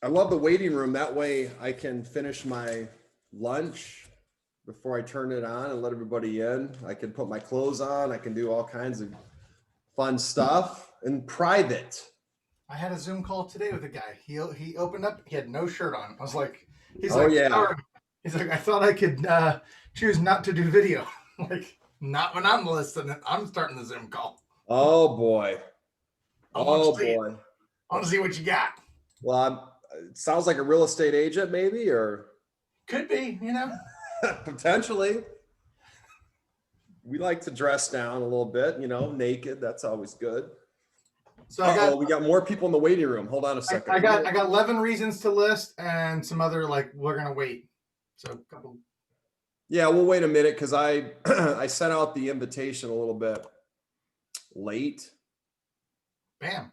I love the waiting room. That way I can finish my lunch before I turn it on and let everybody in. I can put my clothes on. I can do all kinds of fun stuff in private. I had a Zoom call today with a guy. He opened up. He had no shirt on. I was like, he's Oh like, yeah. sorry. He's like, I thought I could choose not to do video. Like, not when I'm listening. I'm starting the Zoom call. Oh boy. I want Oh to see it. boy. I want to see what you got. Well, it sounds like a real estate agent, maybe, or Could be, potentially. We like to dress down a little bit, naked. That's always good. So We got more people in the waiting room. Hold on a second. I got 11 reasons to list and some other like we're gonna wait. So a couple. Yeah, we'll wait a minute because I I sent out the invitation a little bit late. Bam.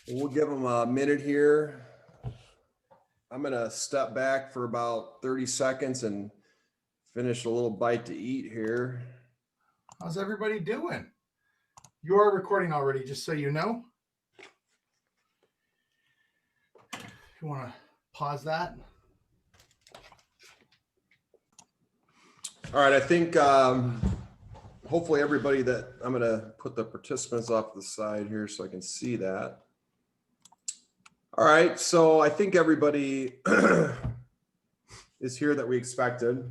We'll give them a minute here. I'm gonna step back for about 30 seconds and finish a little bite to eat here. How's everybody doing? You are recording already, just so you know. If you want to pause that. All right, I think hopefully everybody that I'm gonna put the participants off the side here so I can see that. All right, so I think everybody is here that we expected.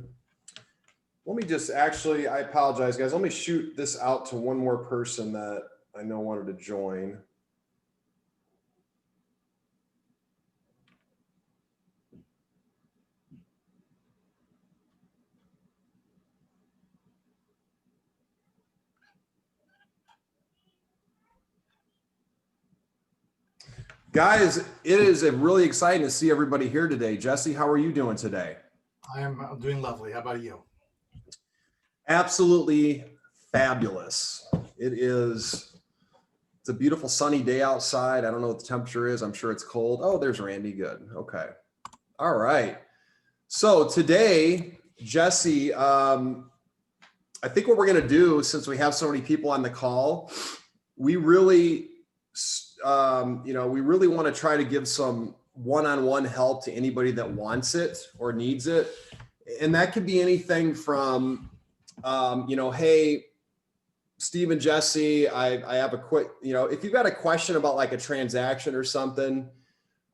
Let me just actually, I apologize, guys. Let me shoot this out to one more person that I know wanted to join. Guys, it is really exciting to see everybody here today. Jesse, how are you doing today? I'm doing lovely. How about you? Absolutely fabulous. It's a beautiful sunny day outside. I don't know what the temperature is. I'm sure it's cold. Oh, there's Randy. Good. Okay. All right. So today, Jesse, I think what we're going to do, since we have so many people on the call, we really want to try to give some one-on-one help to anybody that wants it or needs it. And that could be anything from, hey, Steve and Jesse, I have a quick, if you've got a question about like a transaction or something,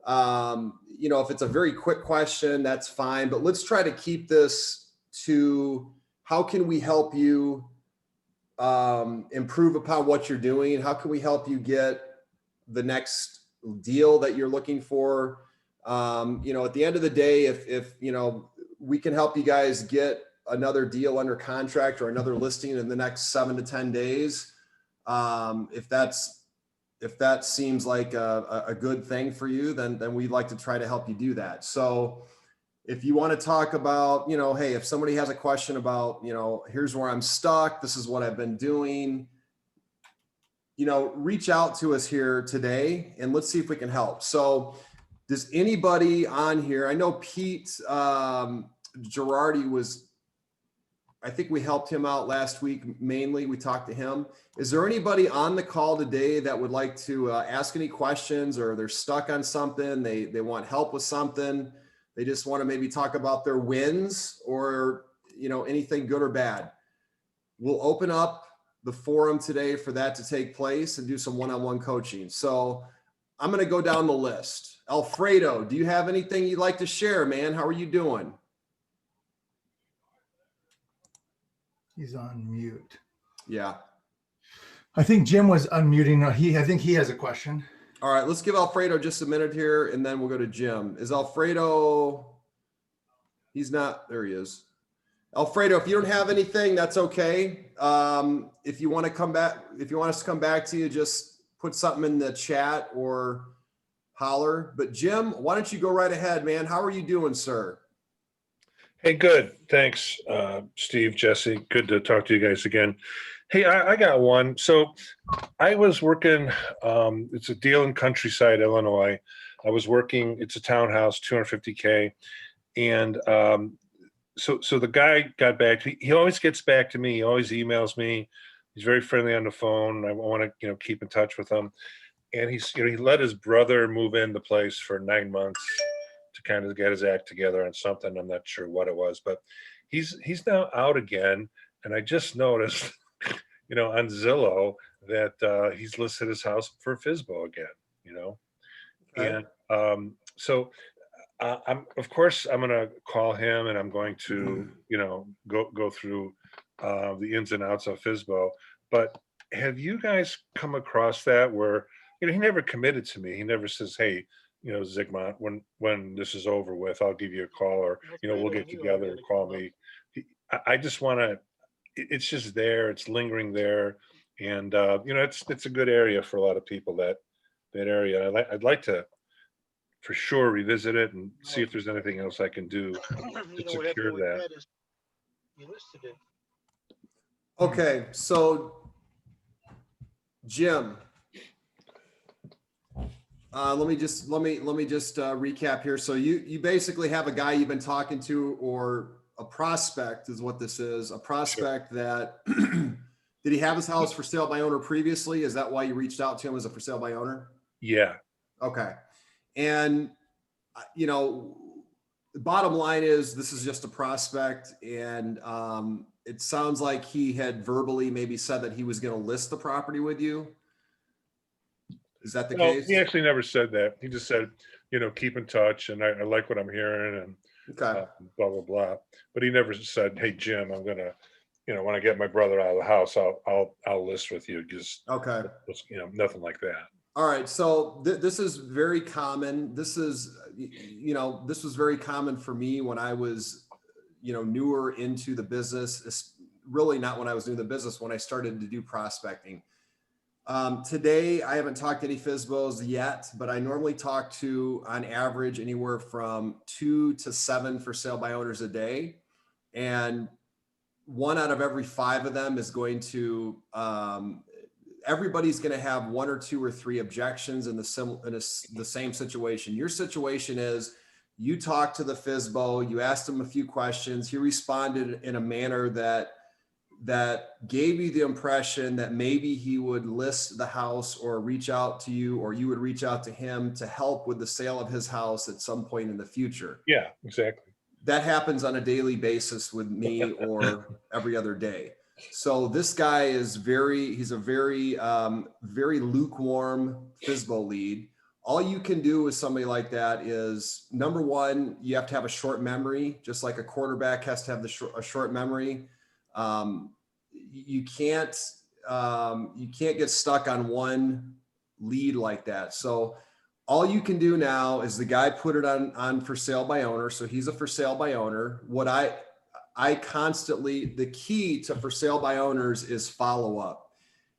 if it's a very quick question, that's fine. But let's try to keep this to how can we help you improve upon what you're doing? How can we help you get the next deal that you're looking for? At the end of the day, if we can help you guys get another deal under contract or another listing in the next 7 to 10 days, if that seems like a good thing for you, then we'd like to try to help you do that. So if you want to talk about, hey, if somebody has a question about, here's where I'm stuck, this is what I've been doing, reach out to us here today and let's see if we can help. So does anybody on here, I know Pete Girardi I think we helped him out last week. Mainly we talked to him. Is there anybody on the call today that would like to ask any questions, or they're stuck on something, they want help with something, they just want to maybe talk about their wins or anything good or bad? We'll open up the forum today for that to take place and do some one-on-one coaching. So I'm going to go down the list. Alfredo, do you have anything you'd like to share, man? How are you doing? He's on mute. Yeah. I think Jim was unmuting. I think he has a question. All right, let's give Alfredo just a minute here, and then we'll go to Jim. Is Alfredo? He's not. There he is. Alfredo, if you don't have anything, that's okay. If you want to come back, if you want us to come back to you, just put something in the chat or holler. But Jim, why don't you go right ahead, man? How are you doing, sir? Hey, good. Thanks, Steve, Jesse. Good to talk to you guys again. Hey, I got one. So I was working, it's a deal in Countryside, Illinois. I was working, it's a townhouse, 250K. And so the guy got back. He always gets back to me. He always emails me. He's very friendly on the phone. I want to, keep in touch with him. and he's, he let his brother move in the place for 9 months to kind of get his act together on something. I'm not sure what it was, but he's now out again. And I just noticed, on Zillow that he's listed his house for FSBO again. Okay. And so of course I'm going to call him, and I'm going to, go through the ins and outs of FSBO. But have you guys come across that where, he never committed to me. He never says, hey, Zygmunt, when this is over with, I'll give you a call, or, we'll get together and call me. I just want to, it's just there, it's lingering there. And, it's a good area for a lot of people, that area. I'd like to for sure revisit it and see if there's anything else I can do to secure that. You listed it. Okay, so Jim, let me just recap here. So you basically have a guy you've been talking to, or a prospect is what this is, a prospect that did he have his house for sale by owner previously? Is that why you reached out to him as a for sale by owner? Yeah. Okay. And, the bottom line is this is just a prospect. And it sounds like he had verbally maybe said that he was going to list the property with you. Is that the case? He actually never said that. He just said, keep in touch, and I like what I'm hearing, and Okay. blah, blah, blah. But he never said, hey, Jim, I'm going to, when I get my brother out of the house, I'll list with you. Just, Okay. Nothing like that. All right. So this is very common. This is, this was very common for me when I was, newer into the business. It's really not when I was doing the business, when I started to do prospecting. Today, I haven't talked to any FSBOs yet, but I normally talk to, on average, anywhere from 2 to 7 for sale by owners a day. And 1 out of every 5 of them is going to, everybody's going to have 1 or 2 or 3 objections in the same situation. Your situation is you talked to the FSBO, you asked him a few questions. He responded in a manner that gave you the impression that maybe he would list the house or reach out to you, or you would reach out to him to help with the sale of his house at some point in the future. Yeah, exactly. That happens on a daily basis with me or every other day. So this guy is he's a very, very lukewarm FSBO lead. All you can do with somebody like that is, number one, you have to have a short memory, just like a quarterback has to have a short memory. You can't get stuck on one lead like that. So all you can do now is the guy put it on for sale by owner. So he's a for sale by owner. What I constantly, the key to for sale by owners is follow up.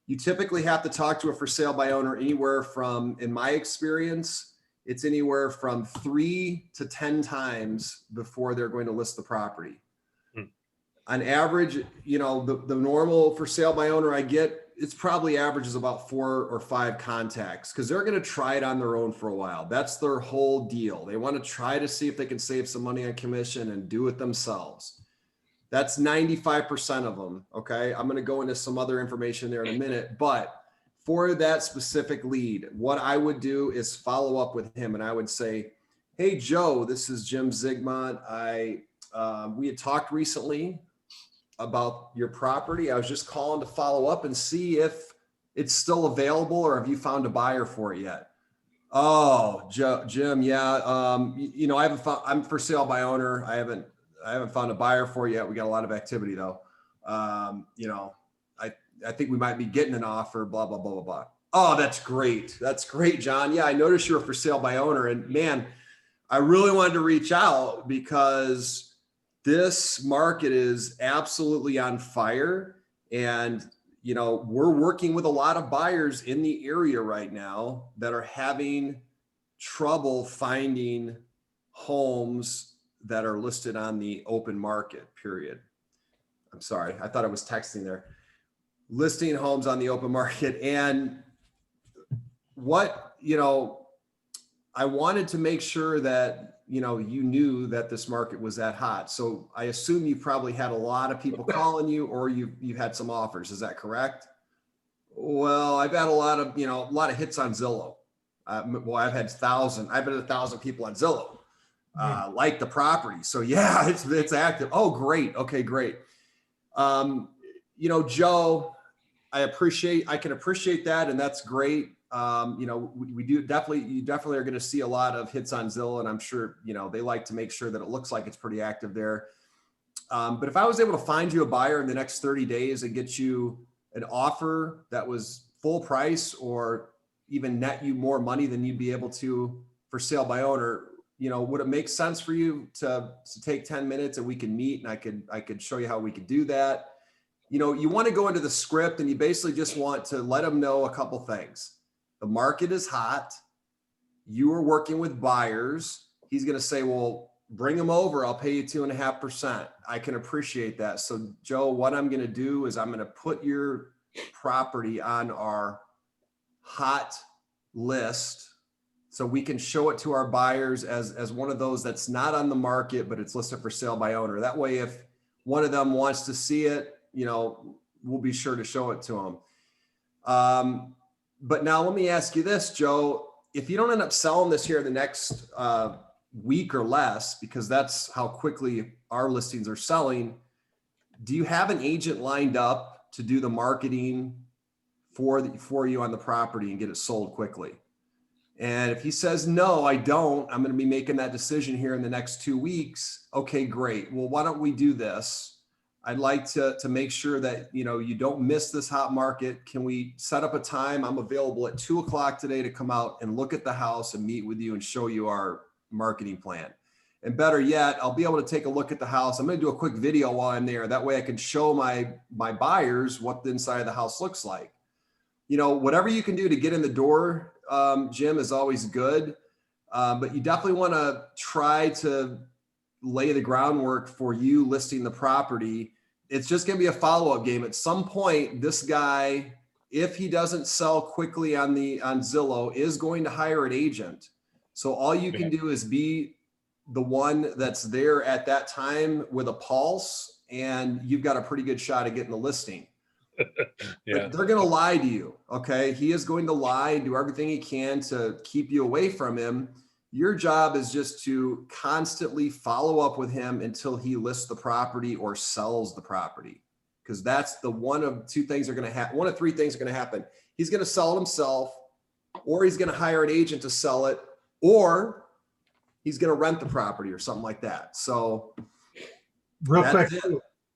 You typically have to talk to a for sale by owner anywhere from, in my experience, it's anywhere from 3 to 10 times before they're going to list the property. On average, the normal for sale by owner I get, it's probably averages about 4 or 5 contacts, because they're going to try it on their own for a while. That's their whole deal. They want to try to see if they can save some money on commission and do it themselves. That's 95% of them. Okay. I'm going to go into some other information there in a minute, but for that specific lead, what I would do is follow up with him. And I would say, hey, Joe, this is Jim Zygmunt. We had talked recently about your property. I was just calling to follow up and see if it's still available, or have you found a buyer for it yet? Oh, Jim. Yeah. I'm for sale by owner. I haven't found a buyer for it yet. We got a lot of activity though. I think we might be getting an offer, blah, blah, blah, blah, blah. Oh, that's great. That's great, John. Yeah. I noticed you were for sale by owner, and man, I really wanted to reach out because this market is absolutely on fire. And, we're working with a lot of buyers in the area right now that are having trouble finding homes that are listed on the open market, period. I'm sorry. I thought I was texting there. Listing homes on the open market. And I wanted to make sure that, you knew that this market was that hot. So I assume you probably had a lot of people calling you, or you had some offers. Is that correct? Well, I've had a lot of, a lot of hits on Zillow. Well, I've had 1,000 people on Zillow, like the property. So yeah, it's active. Oh, great. Okay, great. Joe, I can appreciate that. And that's great. You definitely are going to see a lot of hits on Zillow, and I'm sure, they like to make sure that it looks like it's pretty active there. But if I was able to find you a buyer in the next 30 days and get you an offer that was full price or even net you more money than you'd be able to for sale by owner, would it make sense for you to take 10 minutes and we can meet and I could show you how we could do that? You want to go into the script and you basically just want to let them know a couple things. The market is hot. You are working with buyers. He's going to say, well, bring them over. I'll pay you 2.5%. I can appreciate that. So Joe, what I'm going to do is I'm going to put your property on our hot list so we can show it to our buyers as one of those that's not on the market, but it's listed for sale by owner. That way, if one of them wants to see it, we'll be sure to show it to them. But now let me ask you this, Joe, if you don't end up selling this here in the next week or less, because that's how quickly our listings are selling, do you have an agent lined up to do the marketing for you on the property and get it sold quickly? And if he says, no, I don't, I'm going to be making that decision here in the next 2 weeks. Okay, great. Well, why don't we do this? I'd like to make sure that, you don't miss this hot market. Can we set up a time? I'm available at 2:00 today to come out and look at the house and meet with you and show you our marketing plan. And better yet, I'll be able to take a look at the house. I'm going to do a quick video while I'm there. That way I can show my buyers what the inside of the house looks like. Whatever you can do to get in the door, Jim, is always good. But you definitely want to try to lay the groundwork for you listing the property. It's just going to be a follow-up game. At some point, this guy, if he doesn't sell quickly on Zillow, is going to hire an agent. So all you can do is be the one that's there at that time with a pulse, and you've got a pretty good shot at getting the listing. Yeah. But they're going to lie to you. Okay. He is going to lie and do everything he can to keep you away from him. Your job is just to constantly follow up with him until he lists the property or sells the property. Because that's the one of three things are going to happen. He's going to sell it himself, or he's going to hire an agent to sell it, or he's going to rent the property or something like that. So real quick,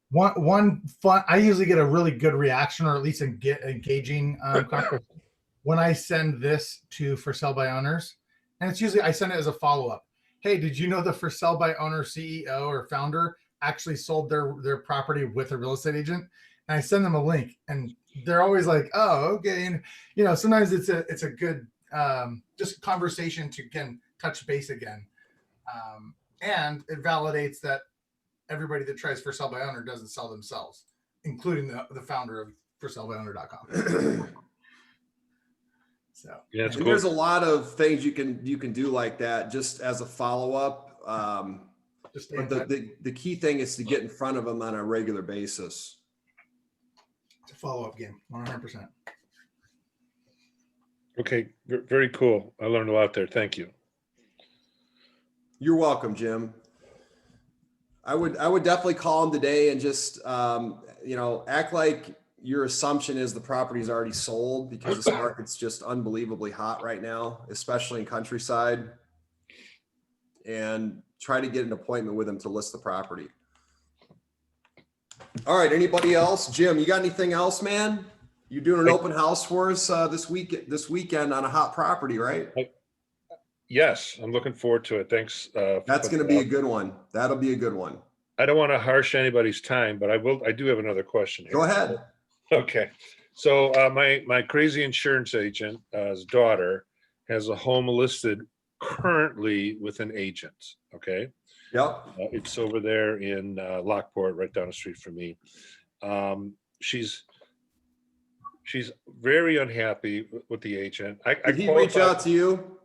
one fun, I usually get a really good reaction, or at least get engaging when I send this to for sale by owners. And it's usually, I send it as a follow-up. Hey, did you know the for sale by owner CEO or founder actually sold their property with a real estate agent? And I send them a link, and they're always like, oh, okay. And sometimes it's a good just conversation to touch base again. And it validates that everybody that tries for sale by owner doesn't sell themselves, including the founder of forsalebyowner.com. So yeah, and cool. There's a lot of things you can do like that just as a follow-up. But the key thing is to get in front of them on a regular basis. It's a follow-up game, 100%. Okay, very cool. I learned a lot there. Thank you. You're welcome, Jim. I would definitely call him today and just act like your assumption is the property's already sold, because this market's just unbelievably hot right now, especially in countryside, and try to get an appointment with him to list the property. All right. Anybody else? Jim, you got anything else, man? You're doing an open house for us this weekend on a hot property, right? Yes, I'm looking forward to it. Thanks. That's going to be a good one. That'll be a good one. I don't want to harsh anybody's time, but I do have another question here. Go ahead. Okay. So my crazy insurance agent's daughter has a home listed currently with an agent. Okay. Yep. It's over there in Lockport, right down the street from me. She's very unhappy with the agent. Did he reach out to you?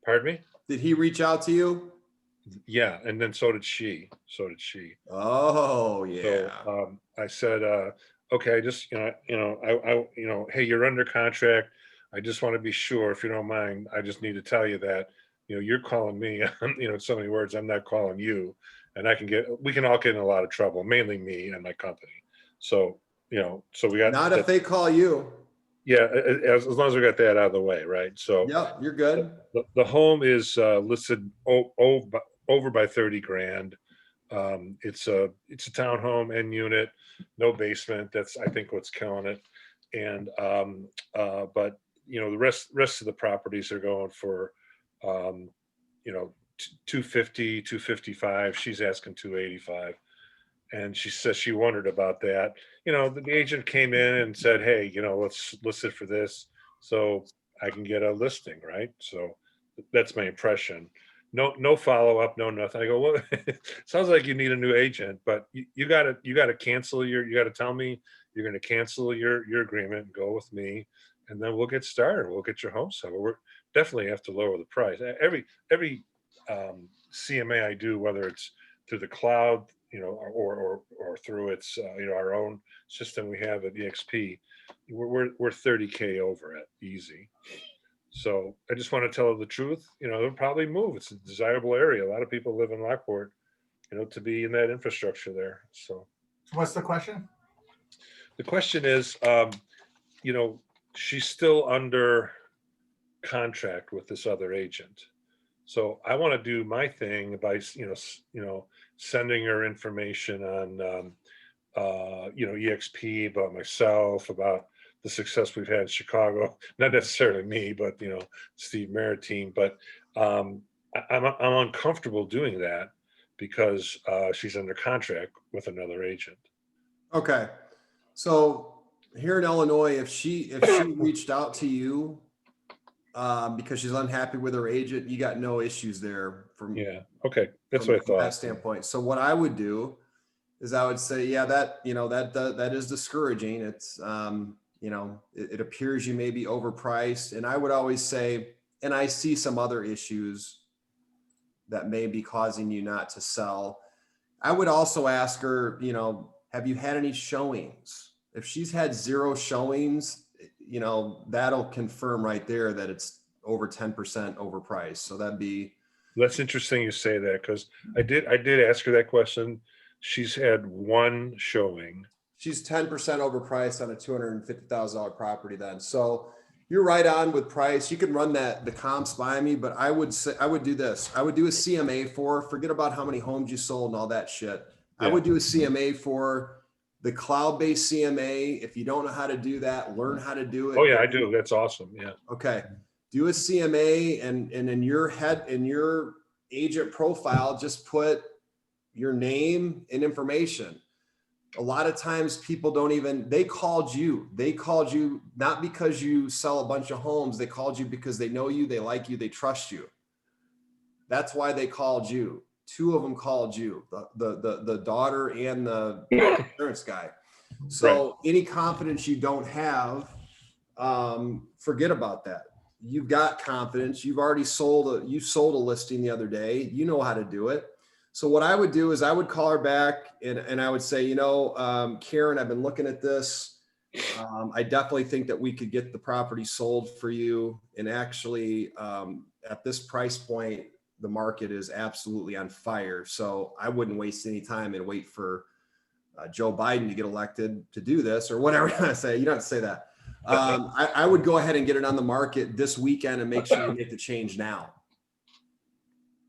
Pardon me? Did he reach out to you? Yeah, and then so did she. Oh, yeah. So I said, okay, I just, hey, you're under contract. I just want to be sure, if you don't mind, I just need to tell you that, you're calling me, in so many words, I'm not calling you. And we can all get in a lot of trouble, mainly me and my company. So, so we got Not if that. they call you. Yeah, as long as we got that out of the way, right? So Yep, you're good. the home is listed over by 30 grand. It's a townhome end unit, no basement. That's, I think, what's killing it. And but the rest of the properties are going for um, 250, 255. She's asking 285. And she says she wondered about that. The agent came in and said, hey, let's list it for this so I can get a listing, right? So that's my impression. No follow up, no nothing. I go, well, sounds like you need a new agent, but you gotta cancel you gotta tell me you're gonna cancel your agreement and go with me, and then we'll get started. We'll get your home sold. We're definitely have to lower the price. Every CMA I do, whether it's through the cloud, or through its our own system we have at EXP, we're 30K over it easy. So I just want to tell her the truth. They'll probably move. It's a desirable area. A lot of people live in Lockport, to be in that infrastructure there. So What's the question? the question is, she's still under contract with this other agent. So I want to do my thing by, sending her information on, EXP, about myself, about the success we've had in Chicago. Not necessarily me, but Steve Merritt team. But I'm uncomfortable doing that because she's under contract with another agent. Okay. So here in Illinois, if she reached out to you because she's unhappy with her agent, you got no issues there from Okay, that's from what I thought. that standpoint. So what I would do is I would say, yeah, that is discouraging. It's it appears you may be overpriced, and I would always say, and I see some other issues that may be causing you not to sell. I would also ask her, have you had any showings? If she's had 0 showings, that'll confirm right there that it's over 10% overpriced. So That's interesting you say that, because I did ask her that question. She's had 1 showing. she's 10% overpriced on a $250,000 property then. So you're right on with price. You can run the comps by me, but I would say, I would do this. I would do a CMA forget about how many homes you sold and all that shit. I would do a CMA for the cloud-based CMA. If you don't know how to do that, learn how to do it. Oh yeah, I do. That's awesome. Yeah. Okay. Do a CMA and in your agent profile, just put your name and information. A lot of times people they called you not because you sell a bunch of homes. They called you because they know you, they like you, they trust you. That's why they called you. 2 of them called you, the daughter and the insurance guy. So right. Any confidence you don't have, forget about that. You've got confidence. You've already sold a listing the other day. You know how to do it. So what I would do is I would call her back and I would say, Karen, I've been looking at this. I definitely think that we could get the property sold for you. And actually, at this price point, the market is absolutely on fire. So I wouldn't waste any time and wait for Joe Biden to get elected to do this or whatever you want to say. You don't have to say that. I would go ahead and get it on the market this weekend and make sure you make the change now.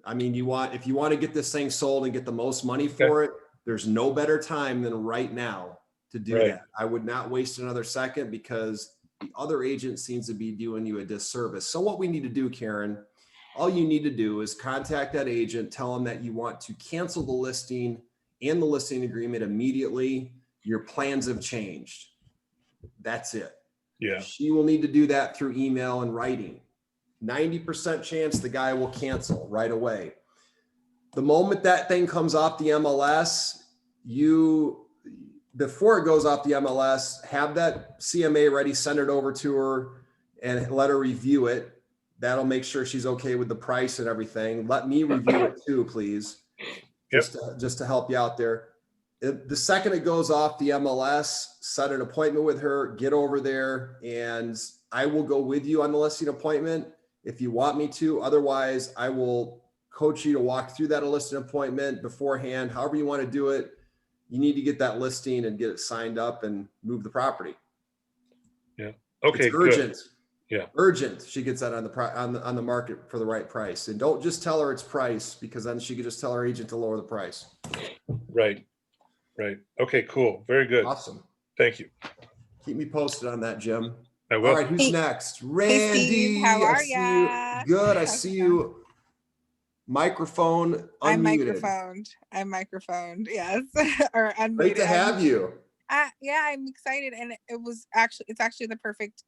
I mean, if you want to get this thing sold and get the most money for it, there's no better time than right now to do that. I would not waste another second because the other agent seems to be doing you a disservice. So what we need to do, Karen, all you need to do is contact that agent, tell them that you want to cancel the listing and the listing agreement immediately. Your plans have changed. That's it. Yeah. She will need to do that through email and writing. 90% chance the guy will cancel right away. The moment that thing comes off the MLS, before it goes off the MLS, have that CMA ready, send it over to her and let her review it. That'll make sure she's okay with the price and everything. Let me review it too, please. Just to help you out there. The second it goes off the MLS, set an appointment with her, get over there, and I will go with you on the listing appointment if you want me to. Otherwise, I will coach you to walk through that listing appointment beforehand. However you want to do it, you need to get that listing and get it signed up and move the property. Yeah. Okay, it's urgent. good. Yeah. Urgent. She gets that on the market for the right price. And don't just tell her it's price, because then she could just tell her agent to lower the price. Right. Right. Okay, cool. Very good. Awesome. Thank you. Keep me posted on that, Jim. I will. All right, who's next? Randy. Hey Steve, how are I see ya? you. Good. I see you. Microphone unmuted. I'm microphoned. Yes, or unmuted. Great to have you. Yeah, I'm excited, and it's actually the perfect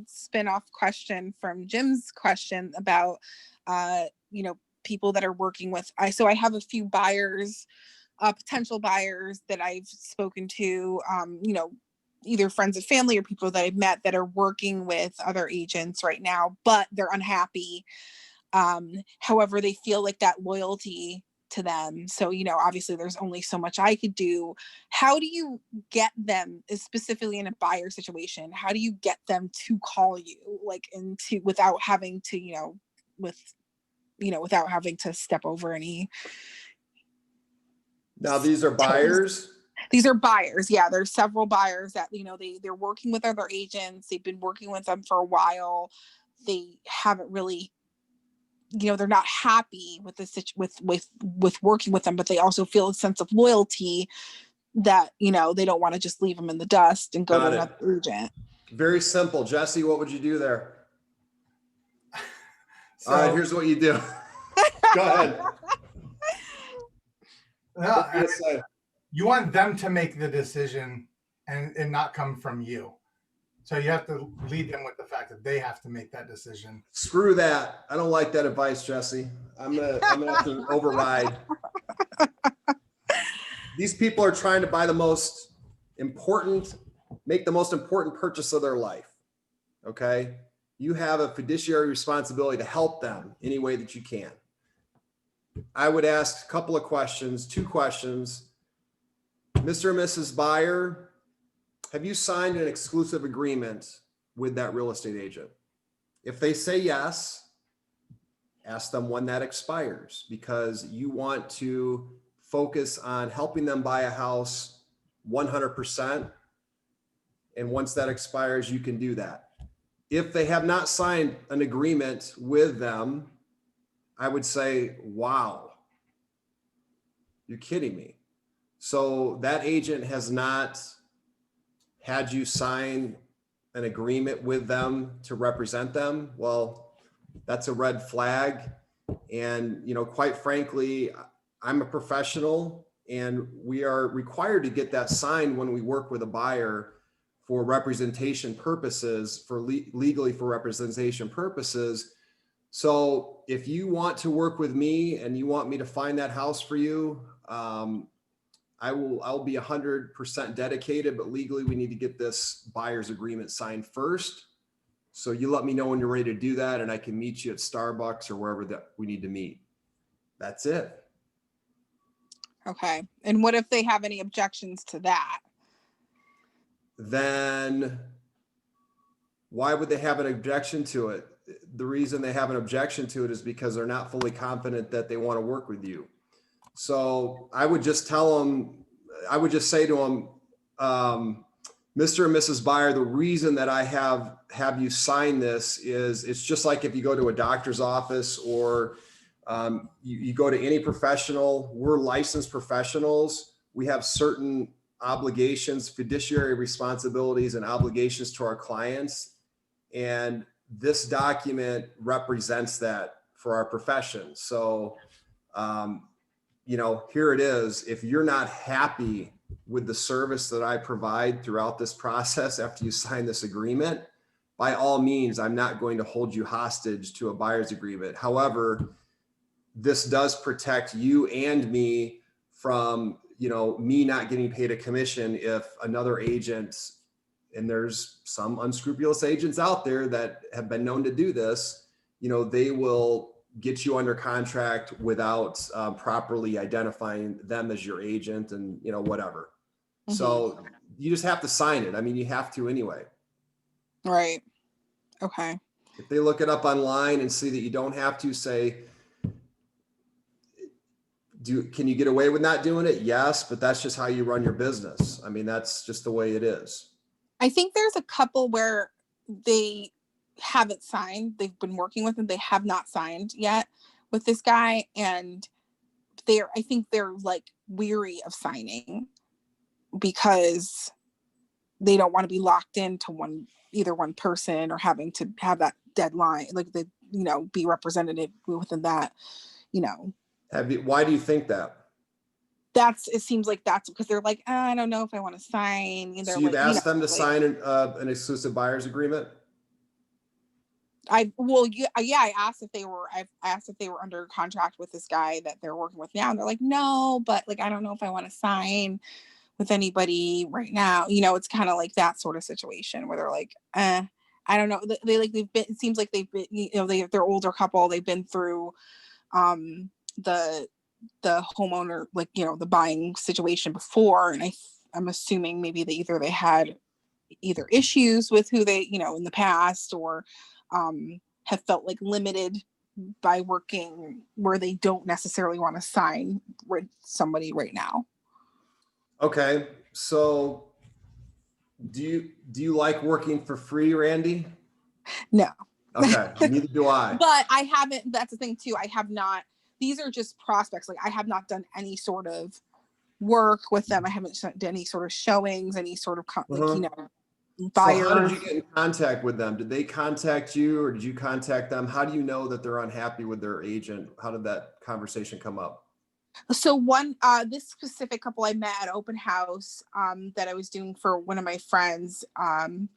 spin-off question from Jim's question about people that are working with. So I have a few buyers, potential buyers that I've spoken to, either friends and family or people that I've met that are working with other agents right now, but they're unhappy. However, they feel like that loyalty to them. So, obviously there's only so much I could do. How do you get them, specifically in a buyer situation, how do you get them to call you, without having to, without having to step over any. Now, these are buyers. These are buyers. Yeah. There's several buyers that, they're working with other agents. They've been working with them for a while. They haven't really, they're not happy with with working with them, but they also feel a sense of loyalty that, they don't want to just leave them in the dust and go to another agent. Very simple. Jesse, what would you do there? All right, here's what you do. Go ahead. You want them to make the decision and not come from you. So you have to lead them with the fact that they have to make that decision. Screw that. I don't like that advice, Jesse. I'm gonna have to override. These people are trying to make the most important purchase of their life. Okay. You have a fiduciary responsibility to help them any way that you can. I would ask a couple of questions, 2 questions. Mr. and Mrs. Buyer, have you signed an exclusive agreement with that real estate agent? If they say yes, ask them when that expires, because you want to focus on helping them buy a house 100%. And once that expires, you can do that. If they have not signed an agreement with them, I would say, wow, you're kidding me. So that agent has not had you sign an agreement with them to represent them. Well, that's a red flag. And, quite frankly, I'm a professional and we are required to get that signed when we work with a buyer for representation purposes, legally for representation purposes. So if you want to work with me and you want me to find that house for you, I'll be 100% dedicated, but legally we need to get this buyer's agreement signed first. So you let me know when you're ready to do that, and I can meet you at Starbucks or wherever that we need to meet. That's it. Okay. And what if they have any objections to that? Then why would they have an objection to it? The reason they have an objection to it is because they're not fully confident that they want to work with you. So I would just say to them, Mr. and Mrs. Buyer, the reason that I have you sign this is it's just like if you go to a doctor's office or you go to any professional. We're licensed professionals. We have certain obligations, fiduciary responsibilities and obligations to our clients. And this document represents that for our profession. So, here it is. If you're not happy with the service that I provide throughout this process after you sign this agreement, by all means, I'm not going to hold you hostage to a buyer's agreement. However, this does protect you and me from, me not getting paid a commission if another agent, and there's some unscrupulous agents out there that have been known to do this, they will get you under contract without properly identifying them as your agent and, you know, whatever. So you just have to sign it. I mean, you have to anyway. Right. Okay. If they look it up online and see that you don't have to, say, can you get away with not doing it? Yes, but that's just how you run your business. I mean, that's just the way it is. I think there's a couple where they haven't signed. They've been working with him. They have not signed yet with this guy. And I think they're like weary of signing because they don't want to be locked into either one person or having to have that deadline, like be represented within that, Why do you think that? It seems like that's because they're like, I don't know if I want to sign. So you've asked them to sign an exclusive buyer's agreement? I asked if they were under contract with this guy that they're working with now, and they're like, no, but like I don't know if I want to sign with anybody right now. It's kind of like that sort of situation where they're like, I don't know. It seems like they've been, they're older couple. They've been through the homeowner, the buying situation before, and I'm assuming maybe they had either issues with who they in the past, or have felt like limited by working where they don't necessarily want to sign with somebody right now. Okay, so do you like working for free, Randy? No. Okay, neither do I. But I haven't. That's the thing too. I have not. These are just prospects. Like I have not done any sort of work with them. I haven't done any sort of showings, any sort of buyers. So how did you get in contact with them? Did they contact you, or did you contact them? How do you know that they're unhappy with their agent? How did that conversation come up? So this specific couple I met at open house that I was doing for one of my friends, it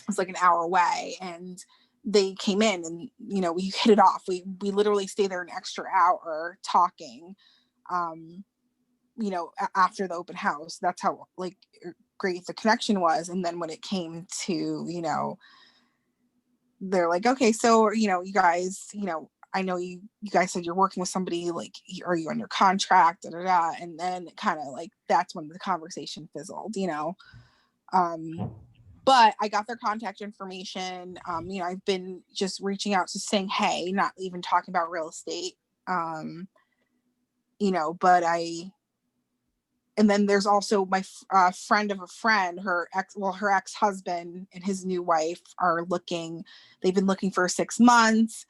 was like an hour away, and they came in and we hit it off. We literally stayed there an extra hour talking after the open house. That's how great the connection was. And then when it came to they're like, okay, so you guys, I know you guys said you're working with somebody, like, are you under contract? Da, da, da. And then kind of like, that's when the conversation fizzled, but I got their contact information. I've been just reaching out to saying, hey, not even talking about real estate. But and then there's also my friend of a friend, her ex-husband and his new wife they've been looking for 6 months.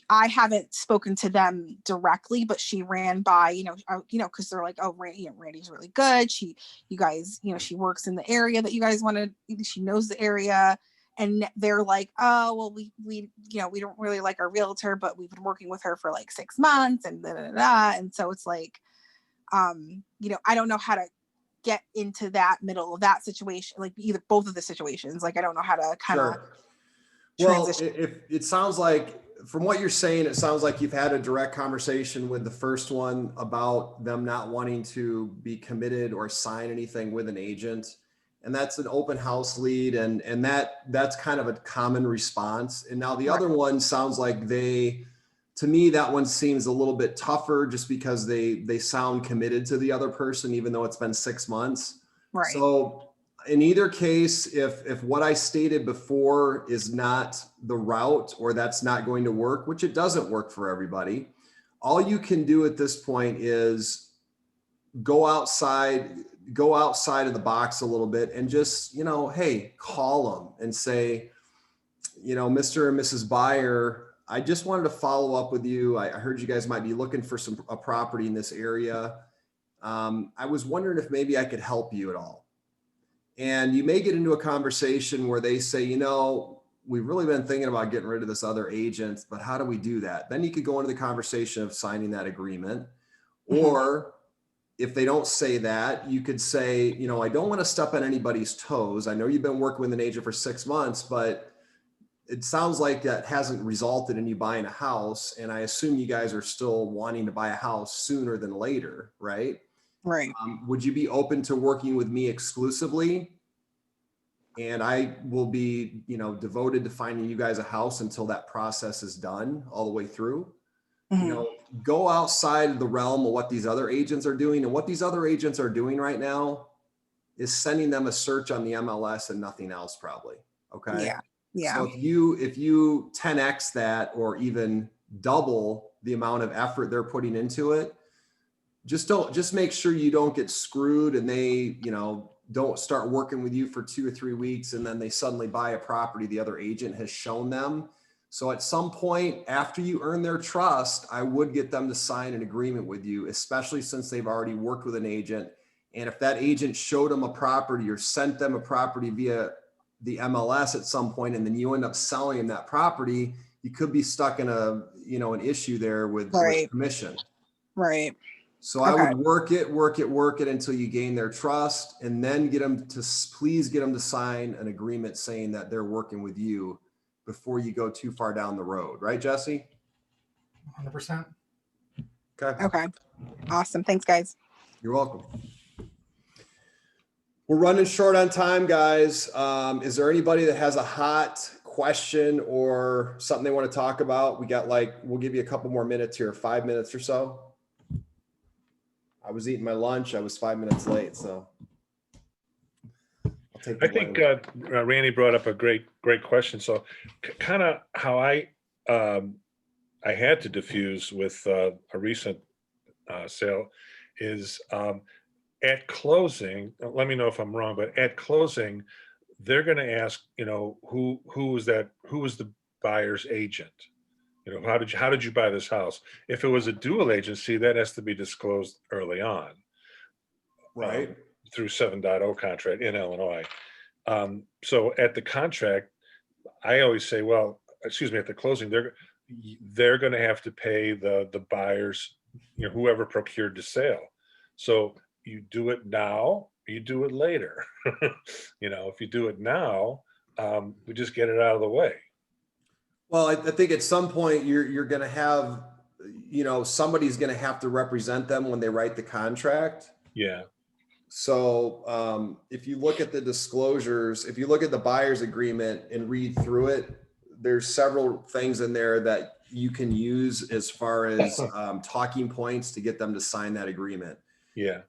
I haven't spoken to them directly, but she ran by, because they're like, oh, Randy's really good. She works in the area that you guys wanted. She knows the area. And they're like, oh, well, we don't really like our realtor, but we've been working with her for like 6 months and da, da, da. And so it's like, I don't know how to get into that middle of that situation, like either both of the situations. Like, I don't know how to kind of transition. Well, if it sounds like, from what you're saying, it sounds like you've had a direct conversation with the first one about them not wanting to be committed or sign anything with an agent. And that's an open house lead. And that's kind of a common response. And now the other one sounds like to me, that one seems a little bit tougher just because they sound committed to the other person, even though it's been 6 months. Right. So in either case, if what I stated before is not the route, or that's not going to work, which it doesn't work for everybody, all you can do at this point is go outside of the box a little bit and just, hey, call them and say, Mr. and Mrs. Buyer, I just wanted to follow up with you. I heard you guys might be looking for a property in this area. I was wondering if maybe I could help you at all. And you may get into a conversation where they say, we've really been thinking about getting rid of this other agent, but how do we do that? Then you could go into the conversation of signing that agreement. Or if they don't say that, you could say, I don't want to step on anybody's toes. I know you've been working with an agent for 6 months, but it sounds like that hasn't resulted in you buying a house. And I assume you guys are still wanting to buy a house sooner than later, right? Right. Would you be open to working with me exclusively? and I will be, you know, devoted to finding you guys a house until that process is done all the way through. You know, go outside of the realm of what these other agents are doing. And what these other agents are doing right now is sending them a search on the MLS and nothing else probably. Okay. Yeah. Yeah. So if you 10x that or even double the amount of effort they're putting into it, just make sure you don't get screwed and they, you know, don't start working with you for 2 or 3 weeks and then they suddenly buy a property the other agent has shown them. So at some point after you earn their trust, I would get them to sign an agreement with you, especially since they've already worked with an agent. And if that agent showed them a property or sent them a property via the MLS at some point, and then you end up selling them that property, you could be stuck in a, you know, an issue there with commission. Right. So I would work it until you gain their trust, and then please get them to sign an agreement saying that they're working with you before you go too far down the road. Right, Jesse? 100%. Okay. Okay. Awesome. Thanks, guys. You're welcome. We're running short on time, guys. Is there anybody that has a hot question or something they want to talk about? We'll give you a couple more minutes here, 5 minutes or so. I was eating my lunch. I was 5 minutes late, so I'll take the blame. I think Randy brought up a great question. So kind of how I had to diffuse with a recent sale is at closing, let me know if I'm wrong, but at closing, they're going to ask, you know, who was the buyer's agent? You know, how did you buy this house? If it was a dual agency, that has to be disclosed early on, right? Through 7.0 contract in Illinois. So at the contract, I always say, at the closing, they're going to have to pay the buyers, you know, whoever procured the sale. So you do it now, you do it later. You know, if you do it now, we just get it out of the way. Well, I think at some point you're going to have, you know, somebody's going to have to represent them when they write the contract. Yeah. So if you look at the disclosures, if you look at the buyer's agreement and read through it, there's several things in there that you can use as far as talking points to get them to sign that agreement. Yeah.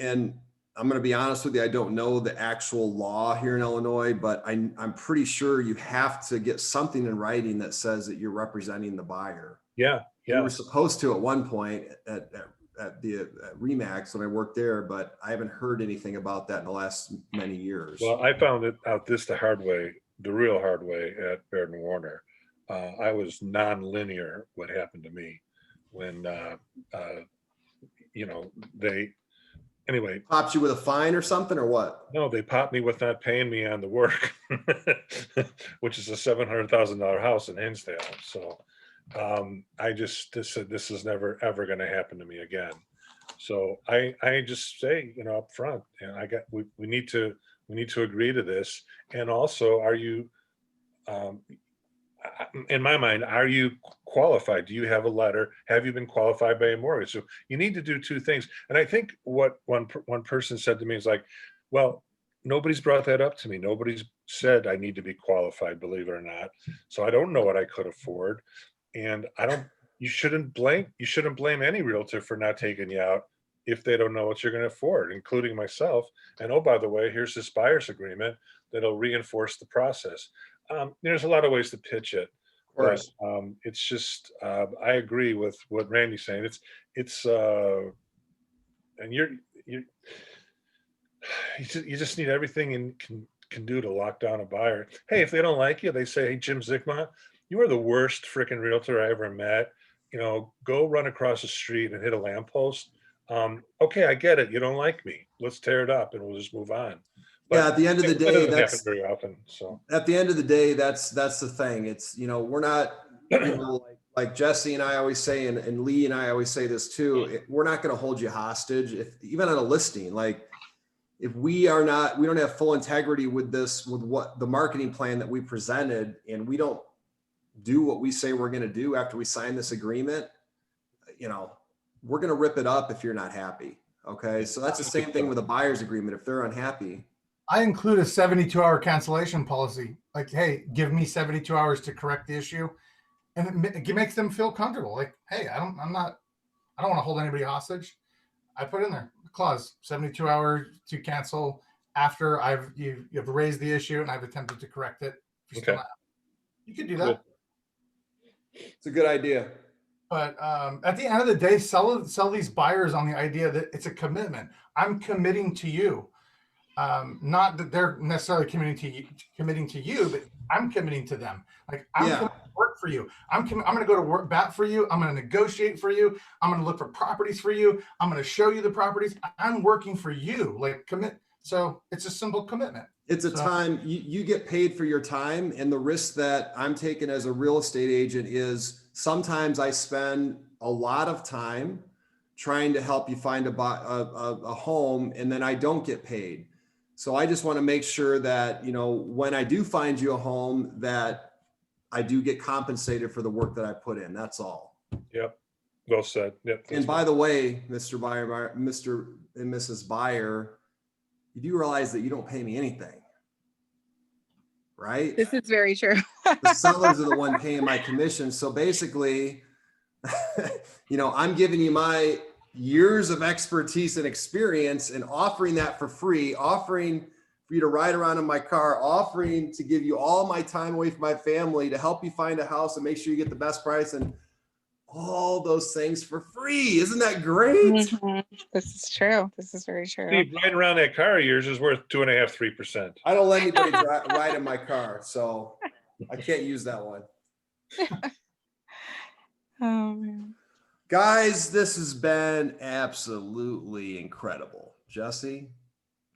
And I'm going to be honest with you, I don't know the actual law here in Illinois, but I'm pretty sure you have to get something in writing that says that you're representing the buyer. Yeah. Yeah. You were supposed to at one point at Remax when I worked there, but I haven't heard anything about that in the last many years. Well, I found it out the real hard way at Baird and Warner. I was non-linear what happened to me when, you know, anyway. Popped you with a fine or something or what? No, they popped me with not paying me on the work, which is a $700,000 house in Hinsdale. So I just said, this is never, ever going to happen to me again. So I just say, you know, up front, and we need to agree to this. And also, are you, in my mind, are you qualified? Do you have a letter? Have you been qualified by a mortgage? So you need to do two things. And I think what one person said to me is like, well, nobody's brought that up to me. Nobody's said I need to be qualified, believe it or not. So I don't know what I could afford. And you shouldn't blame any realtor for not taking you out if they don't know what you're going to afford, including myself. And oh, by the way, here's this buyer's agreement that'll reinforce the process. There's a lot of ways to pitch it. Of course. But, it's just, I agree with what Randy's saying. It's and you just need everything and can do to lock down a buyer. Hey, if they don't like you, they say, hey, Jim Zikma, you are the worst freaking realtor I ever met. You know, go run across the street and hit a lamppost. Okay, I get it. You don't like me. Let's tear it up and we'll just move on. But yeah, at the end of the day, that doesn't happen very often. So at the end of the day, that's the thing. It's, you know, we're not, you know, like Jesse and I always say, and Lee and I always say this too. We're not going to hold you hostage even on a listing. Like if we don't have full integrity with what the marketing plan that we presented, and we don't do what we say we're going to do after we sign this agreement, you know, we're going to rip it up if you're not happy. Okay. So that's the same thing with a buyer's agreement. If they're unhappy, I include a 72-hour cancellation policy. Like, hey, give me 72 hours to correct the issue, and it makes them feel comfortable. Like, hey, I don't want to hold anybody hostage. I put in there a clause 72 hours to cancel after you've raised the issue and I've attempted to correct it. Okay. You could do Cool. that. It's a good idea. But at the end of the day, sell these buyers on the idea that it's a commitment. I'm committing to you. Not that they're necessarily committing to you, but I'm committing to them. Like I'm committing to work for you. I'm going to go to work bat for you. I'm going to negotiate for you. I'm going to look for properties for you. I'm going to show you the properties. I'm working for you. Like commit. So it's a simple commitment. It's a time you get paid for your time, and the risk that I'm taking as a real estate agent is sometimes I spend a lot of time trying to help you find a home, and then I don't get paid. So I just want to make sure that, you know, when I do find you a home, that I do get compensated for the work that I put in. That's all. Yep. Well said. Yep. And by the way, Mr. Buyer, Mr. and Mrs. Buyer, you do realize that you don't pay me anything, right? This is very true. The sellers are the one paying my commission. So basically, you know, I'm giving you my years of expertise and experience and offering that for free, offering for you to ride around in my car, offering to give you all my time away from my family to help you find a house and make sure you get the best price and all those things for free. Isn't that great? Mhm. This is true. This is very true. Steve, riding around that car of yours is worth 2.5%, 3%. I don't let anybody ride in my car, so I can't use that one. Oh man. Guys, this has been absolutely incredible. Jesse,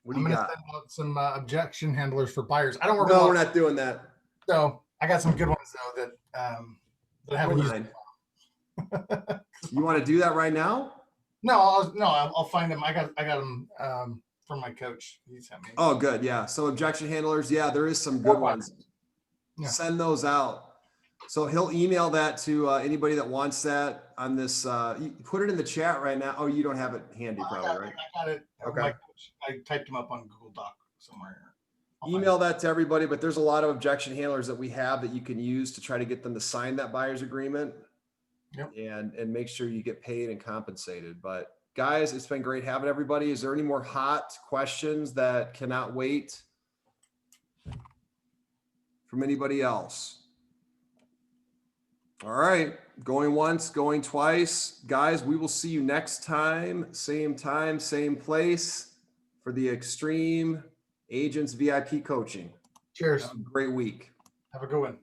what do you got? Send out some objection handlers for buyers. I don't work. No, we're not doing that. So I got some good ones though that I haven't used. You want to do that right now? No, I'll find them. I got them from my coach. He sent me. Oh, good. Yeah. So objection handlers. Yeah, there is some good ones. Yeah. Send those out. So he'll email that to anybody that wants that on this. Put it in the chat right now. Oh, you don't have it handy probably, right? I got it. Okay. I typed them up on Google Doc somewhere. Email that to everybody, but there's a lot of objection handlers that we have that you can use to try to get them to sign that buyer's agreement. Yep. And make sure you get paid and compensated. But guys, it's been great having everybody. Is there any more hot questions that cannot wait from anybody else? All right, going once, going twice. Guys, we will see you next time, same place for the Extreme Agents VIP coaching. Cheers. Have a great week. Have a good one.